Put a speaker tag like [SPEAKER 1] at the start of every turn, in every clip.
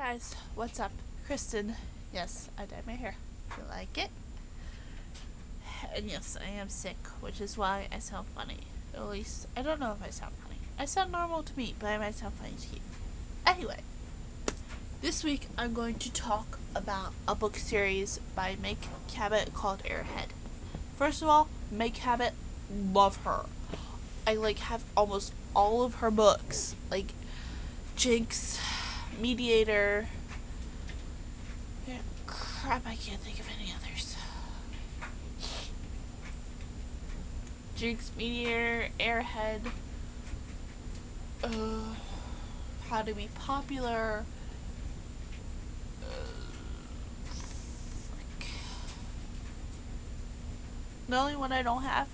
[SPEAKER 1] Guys, what's up? Kristen. Yes, I dyed my hair. You like it? And yes, I am sick, which is why I sound funny. At least, I don't know if I sound funny. I sound normal to me, but I might sound funny to you. Anyway, this week I'm going to talk about a book series by Meg Cabot called Airhead. First of all, Meg Cabot, love her. I have almost all of her books, like Jinx, Mediator. Yeah, crap, I can't think of any others. Jinx, Mediator, Airhead, How to Be Popular, The only one I don't have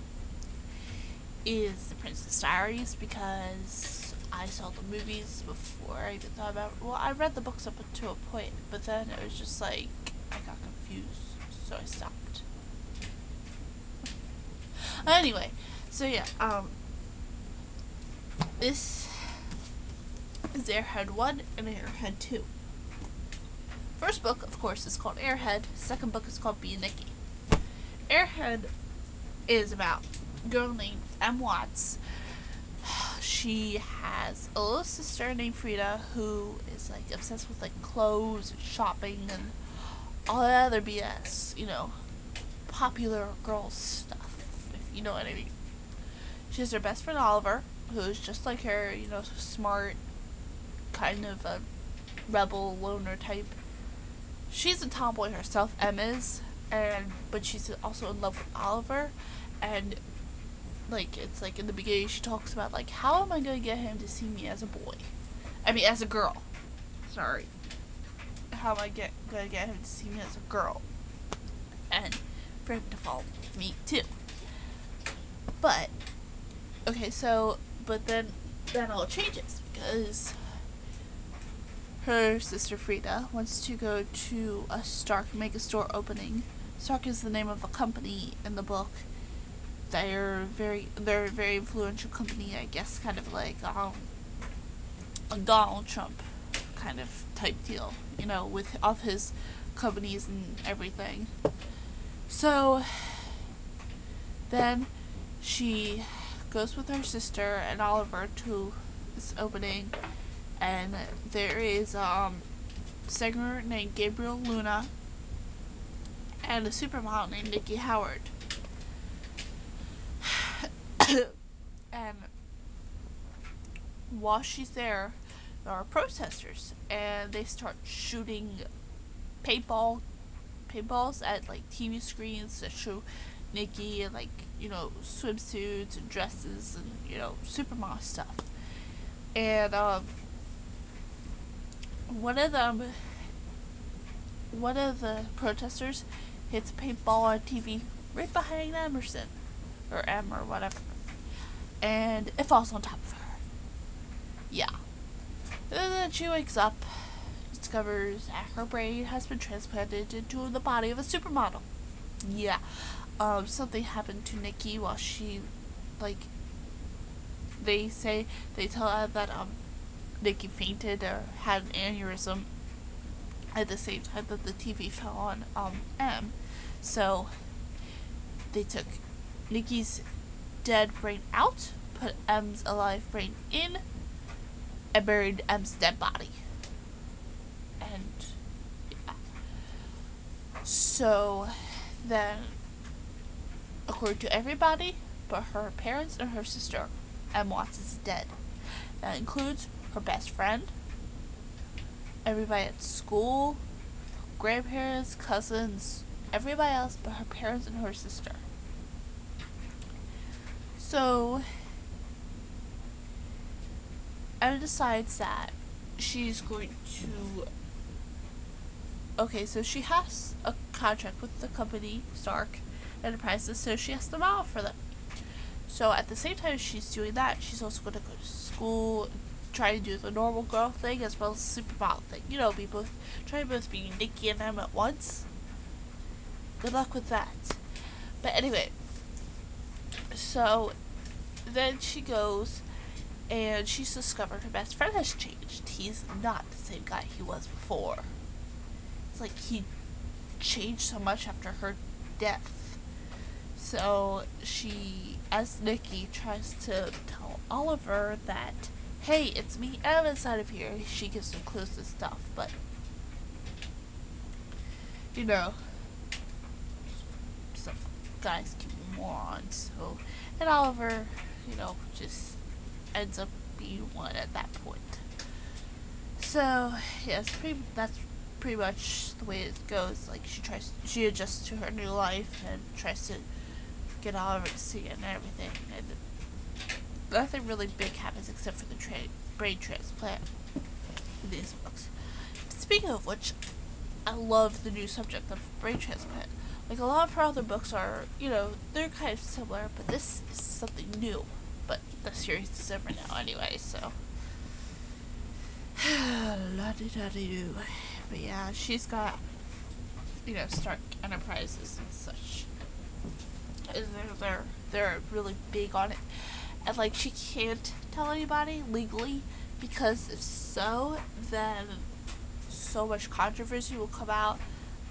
[SPEAKER 1] is The Princess Diaries, because I saw the movies before I even thought about it. Well, I read the books up to a point, but then it was just like, I got confused, so I stopped. Anyway, so yeah, this is Airhead 1 and Airhead 2. First book, of course, is called Airhead. Second book is called Be Nikki. Airhead is about a girl named M. Watts. She has a little sister named Frida who is obsessed with clothes and shopping and all that other BS, popular girl stuff, if you know what I mean. She has her best friend Oliver, who's just like her, smart, kind of a rebel loner type. She's a tomboy herself, Em is, but she's also in love with Oliver, and it's in the beginning she talks about how am I gonna get him to see me as a boy? I mean as a girl. Sorry. How am I gonna get him to see me as a girl? And for him to follow me too. But but then all changes because her sister Frida wants to go to a Stark mega store opening. Stark is the name of a company in the book. They're a very influential company, I guess, kind of like a Donald Trump kind of type deal, with all his companies and everything. So then she goes with her sister and Oliver to this opening, and there is a singer named Gabriel Luna and a supermodel named Nikki Howard. And while she's there are protesters, and they start shooting paintballs at TV screens that show Nikki in swimsuits and dresses and supermodel stuff. And one of the protesters hits a paintball on TV right behind Emerson, or M, or whatever, and it falls on top of her. Yeah. And then she wakes up, discovers that her brain has been transplanted into the body of a supermodel. Yeah. Something happened to Nikki while she, they tell her that Nikki fainted or had an aneurysm at the same time that the TV fell on M. So they took Nikki's dead brain out, put M's alive brain in, and buried M's dead body. And yeah. So then, according to everybody but her parents and her sister, M. Watts is dead. That includes her best friend, everybody at school, grandparents, cousins, everybody else but her parents and her sister. So Emma decides that she's going to... so she has a contract with the company, Stark Enterprises, so she has to model for them. So at the same time she's doing that, she's also going to go to school, try to do the normal girl thing as well as the supermodel thing. Try to both be Nikki and Em at once. Good luck with that. But anyway, so then she goes And she's discovered her best friend has changed. He's not the same guy he was before. It's like he changed so much after her death. So she, as Nikki, tries to tell Oliver that, hey, it's me, I'm inside of here. She gives him clues and stuff, but, you know, some guys can be morons. So, and Oliver, you know, just ends up being one at that point. So, yeah, that's pretty much the way it goes. Like, she adjusts to her new life and tries to get Oliver to see it and everything. And nothing really big happens except for the brain transplant in these books. Speaking of which, I love the new subject of brain transplant. Like, a lot of her other books are, you know, they're kind of similar, but this is something new. But the series is over now anyway, so. La-di-da-di-do. But yeah, she's got, you know, Stark Enterprises and such. And they're really big on it. And, like, she can't tell anybody legally, because if so, then so much controversy will come out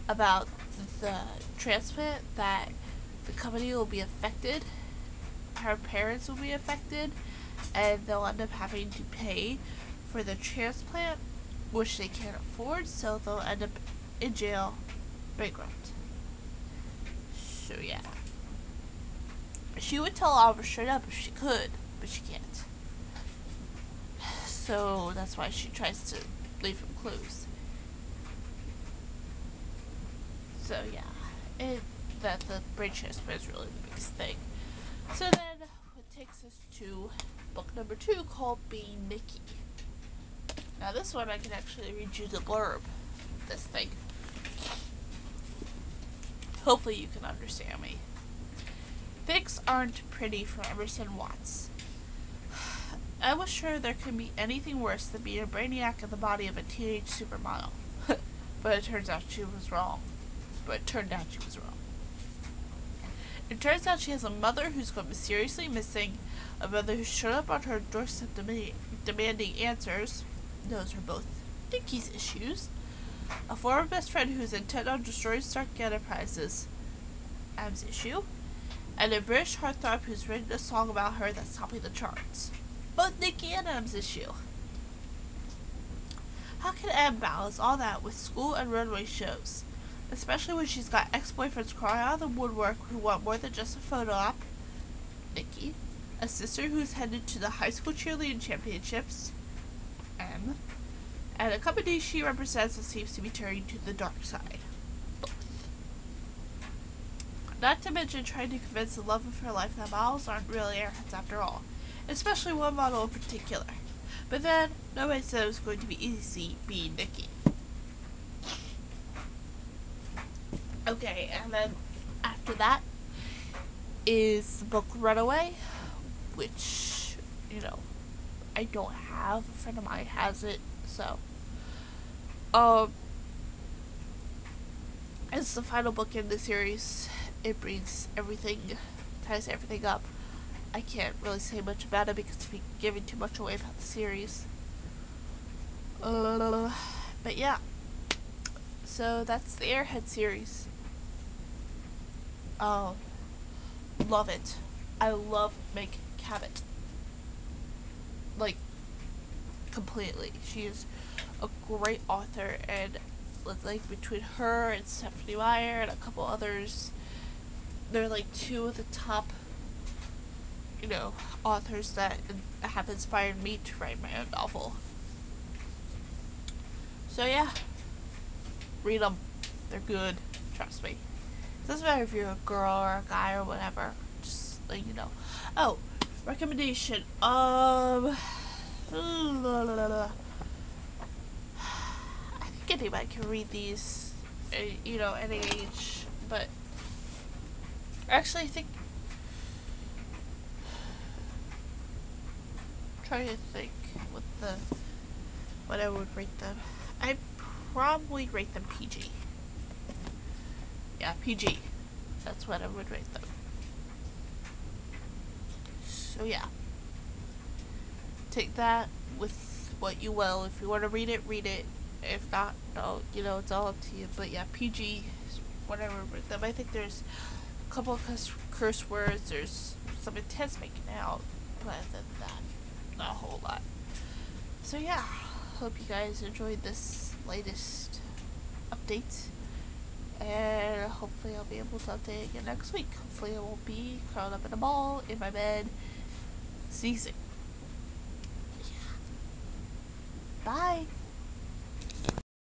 [SPEAKER 1] about the transplant that the company will be affected, her parents will be affected, and they'll end up having to pay for the transplant, which they can't afford, so they'll end up in jail, bankrupt. So yeah. She would tell Oliver straight up if she could, but she can't. So that's why she tries to leave him clues. So yeah, that the brain transplant is really the biggest thing. So then it takes us to book number 2 called Being Nikki. Now this one I can actually read you the blurb of this thing. Hopefully you can understand me. Things aren't pretty for Emerson Watts. I was sure there could be anything worse than being a brainiac in the body of a teenage supermodel. But it turns out she was wrong. It turned out she has a mother who's gone mysteriously missing, a mother who showed up on her doorstep demanding answers, those are both Nikki's issues, a former best friend who's intent on destroying Stark Enterprises, Ab's issue, and a British heartthrob who's written a song about her that's topping the charts. Both Nikki and Ab's issue. How can Ab balance all that with school and runway shows? Especially when she's got ex-boyfriends crawling out of the woodwork who want more than just a photo op. Nikki. A sister who's headed to the high school cheerleading championships. M. And a company she represents that seems to be turning to the dark side. Both. Not to mention trying to convince the love of her life that models aren't really airheads after all. Especially one model in particular. But then, nobody said it was going to be easy being Nikki. Okay, and then after that is the book Runaway, which, you know, I don't have. A friend of mine has it, so. It's the final book in the series. It brings everything, ties everything up. I can't really say much about it because we're giving too much away about the series. But yeah. So that's the Airhead series. Love it. I love Meg Cabot. Like, completely. She is a great author, and like between her and Stephanie Meyer and a couple others, they're like 2 of the top, you know, authors that have inspired me to write my own novel. So yeah, read them. They're good. Trust me. It doesn't matter if you're a girl or a guy or whatever. Just let you know. Oh, recommendation. I think anybody can read these, you know, any age. But actually, I think. Trying to think what I would rate them. I'd probably rate them PG. Yeah, PG. That's what I would rate them. So yeah. take that with what you will. If you want to read it, read it. If not, no, you know, it's all up to you. But yeah, PG, whatever. I think there's a couple of curse words. There's some intense making out, but other than that, not a whole lot. So yeah, hope you guys enjoyed this latest update, and hopefully I'll be able to update again next week. Hopefully I won't be curled up in a ball in my bed sneezing. Yeah. Bye.